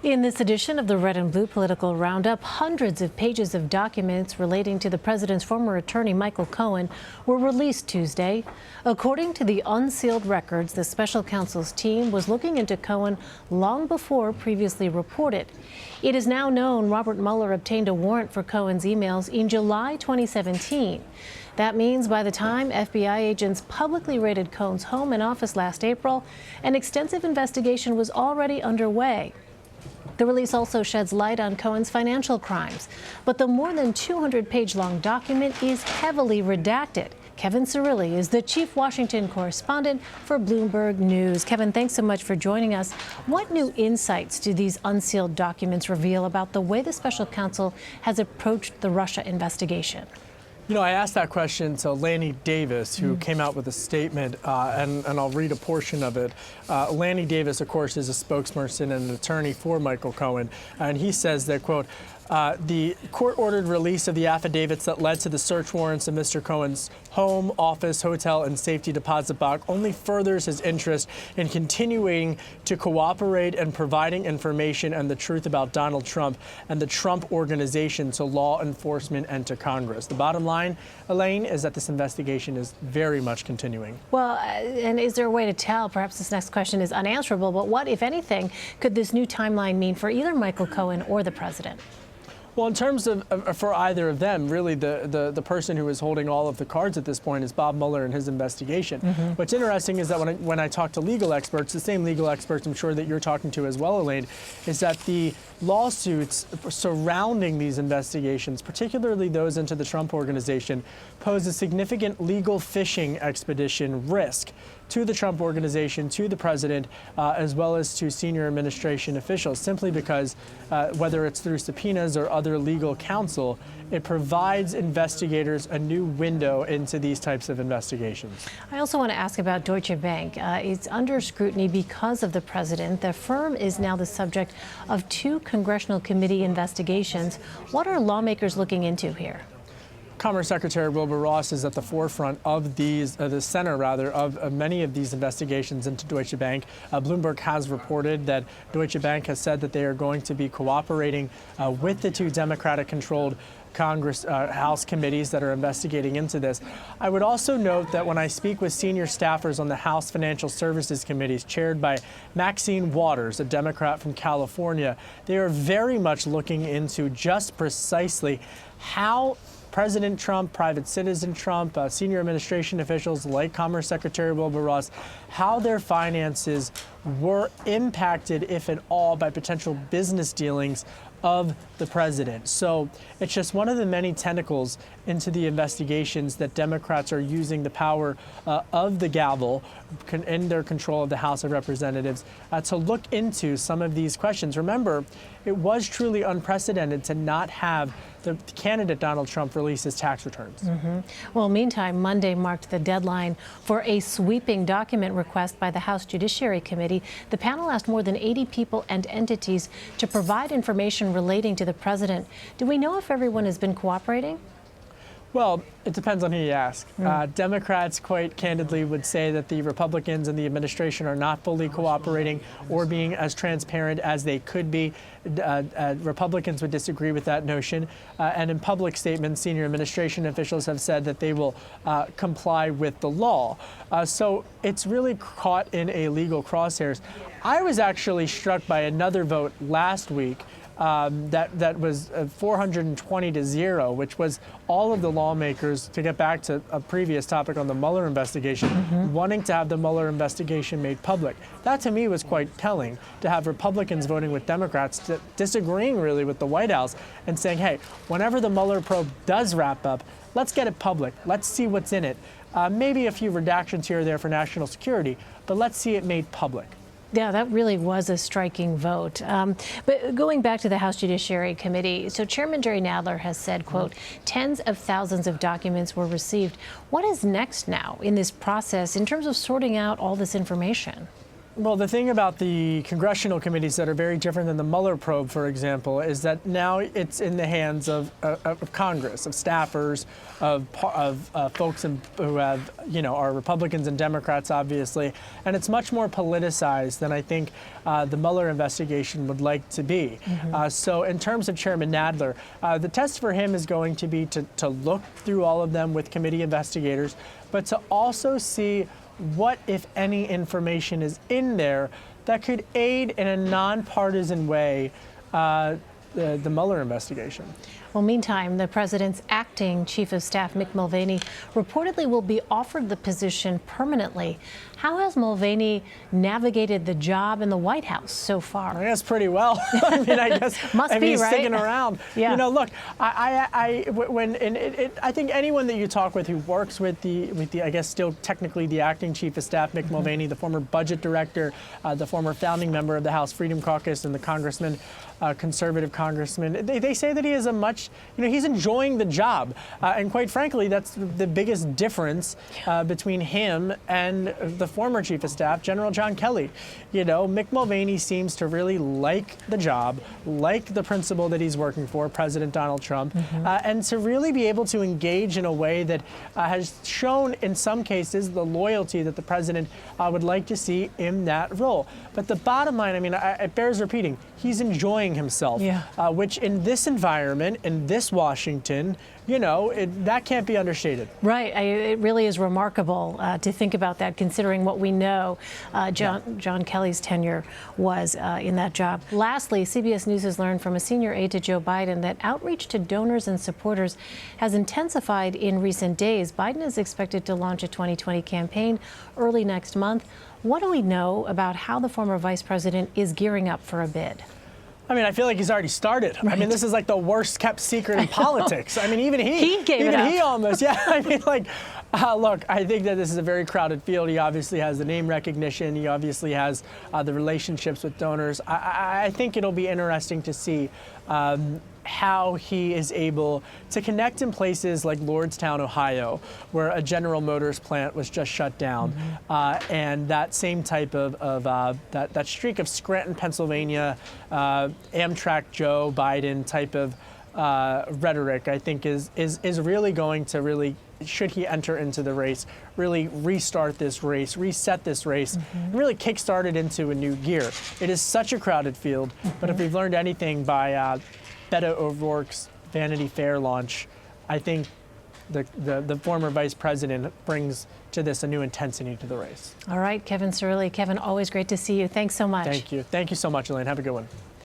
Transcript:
In this edition of the Red and Blue Political Roundup, hundreds of pages of documents relating to the president's former attorney, Michael Cohen, were released Tuesday. According to the Unsealed records, the special counsel's team was looking into Cohen long before previously reported. It is now known Robert Mueller obtained a warrant for Cohen's emails in July 2017. That means by the time FBI agents publicly raided Cohen's home and office last April, an extensive investigation was already underway. The release also sheds light on Cohen's financial crimes, but the more than 200-page-long document is heavily redacted. Kevin Cirilli is the chief Washington correspondent for Bloomberg News. Kevin, thanks so much for joining us. What new insights do these unsealed documents reveal about the way the special counsel has approached the Russia investigation? You know, I asked that question to Lanny Davis, who came out with a statement, and I'll read a portion of it. Lanny Davis, of course, is a spokesperson and an attorney for Michael Cohen, and he says that, quote, the court-ordered release of the affidavits that led to the search warrants of Mr. Cohen's home, office, hotel, and safety deposit box only furthers his interest in continuing to cooperate and providing information and the truth about Donald Trump and the Trump Organization to law enforcement and to Congress. The bottom line, Elaine, is that this investigation is very much continuing. Well, and is there a way to tell? Perhaps this next question is unanswerable, but what, if anything, could this new timeline mean for either Michael Cohen or the president? Well, in terms of for either of them, really the person who is holding all of the cards at this point is Bob Mueller and his investigation. What's interesting is that when I talk to legal experts, the same legal experts I'm sure that you're talking to as well, Elaine, is that the lawsuits surrounding these investigations, particularly those into the Trump Organization, pose a significant legal fishing expedition risk to the Trump Organization, to the president, as well as to senior administration officials, simply because whether it's through subpoenas or other legal counsel, it provides investigators a new window into these types of investigations. I also want to ask about Deutsche Bank. It's under scrutiny because of the president. The firm is now the subject of 2 congressional committee investigations. What are lawmakers looking into here? Commerce Secretary Wilbur Ross is at the forefront of these, the center rather, of many of these investigations into Deutsche Bank. Bloomberg has reported that Deutsche Bank has said that they are going to be cooperating with the 2 Democratic-controlled Congress House committees that are investigating into this. I would also note that when I speak with senior staffers on the House Financial Services Committees, chaired by Maxine Waters, a Democrat from California, they are very much looking into just precisely how President Trump, private citizen Trump, senior administration officials like Commerce Secretary Wilbur Ross, how their finances were impacted, if at all, by potential business dealings of the president. So it's just one of the many tentacles into the investigations that Democrats are using the power of the gavel in their control of the House of Representatives to look into some of these questions. Remember, it was truly unprecedented to not have the candidate Donald Trump release his tax returns. Well, meantime, Monday marked the deadline for a sweeping document request by the House Judiciary Committee. The panel asked more than 80 people and entities to provide information relating to the president. Do we know if everyone has been cooperating? Well, it depends on who you ask. Democrats, quite candidly, would say that the Republicans and the administration are not fully cooperating or being as transparent as they could be. Republicans would disagree with that notion. And in public statements, senior administration officials have said that they will comply with the law. So it's really caught in a legal crosshairs. I was actually struck by another vote last week that was 420-0, which was all of the lawmakers, to get back to a previous topic on the Mueller investigation, wanting to have the Mueller investigation made public. That, to me, was quite telling, to have Republicans voting with Democrats, disagreeing really with the White House and saying, hey, whenever the Mueller probe does wrap up, let's get it public. Let's see what's in it. Maybe a few redactions here or there for national security, but let's see it made public. Yeah, that really was a striking vote. But going back to the House Judiciary Committee, so Chairman Jerry Nadler has said, quote, tens of thousands of documents were received. What is next now in this process in terms of sorting out all this information? Well, the thing about the congressional committees that are very different than the Mueller probe, for example, is that now it's in the hands of Congress, of staffers, of folks who have, are Republicans and Democrats, obviously, and it's much more politicized than I think the Mueller investigation would like to be. So in terms of Chairman Nadler, the test for him is going to be to look through all of them with committee investigators, but to also see what, if any, information is in there that could aid in a nonpartisan way the Mueller investigation. Well, meantime, the president's acting chief of staff, Mick Mulvaney, reportedly will be offered the position permanently. How has Mulvaney navigated the job in the White House so far? I guess pretty well. I guess he's right? sticking around. Yeah. Look, I think anyone that you talk with who works with the I guess still technically the acting chief of staff, Mick Mulvaney, the former budget director, the former founding member of the House Freedom Caucus, and the congressman, conservative congressman, they say that he is he's enjoying the job. And quite frankly, that's the biggest difference between him and the former chief of staff, General John Kelly. Mick Mulvaney seems to really like the job, like the principal that he's working for, President Donald Trump, and to really be able to engage in a way that has shown in some cases the loyalty that the president would like to see in that role. But the bottom line, it bears repeating, he's enjoying himself, which in this environment, in this Washington, that can't be understated. Right. It really is remarkable to think about that, considering what we know John Kelly's tenure was in that job. Lastly, CBS News has learned from a senior aide to Joe Biden that outreach to donors and supporters has intensified in recent days. Biden is expected to launch a 2020 campaign early next month. What do we know about how the former vice president is gearing up for a bid? I feel like he's already started. Right. This is like the worst kept secret in politics. Even he gave it up. He almost, look, I think that this is a very crowded field. He obviously has the name recognition. He obviously has the relationships with donors. I think it'll be interesting to see how he is able to connect in places like Lordstown, Ohio, where a General Motors plant was just shut down, and that same type of that streak of Scranton, Pennsylvania, Amtrak Joe Biden type of rhetoric, I think is really going to should he enter into the race, really restart this race, reset this race, and really kickstart it into a new gear. It is such a crowded field, but if we've learned anything by Beto O'Rourke's Vanity Fair launch, I think the former vice president brings to this a new intensity to the race. All right, Kevin Cirilli. Kevin, always great to see you. Thanks so much. Thank you. Thank you so much, Elaine. Have a good one.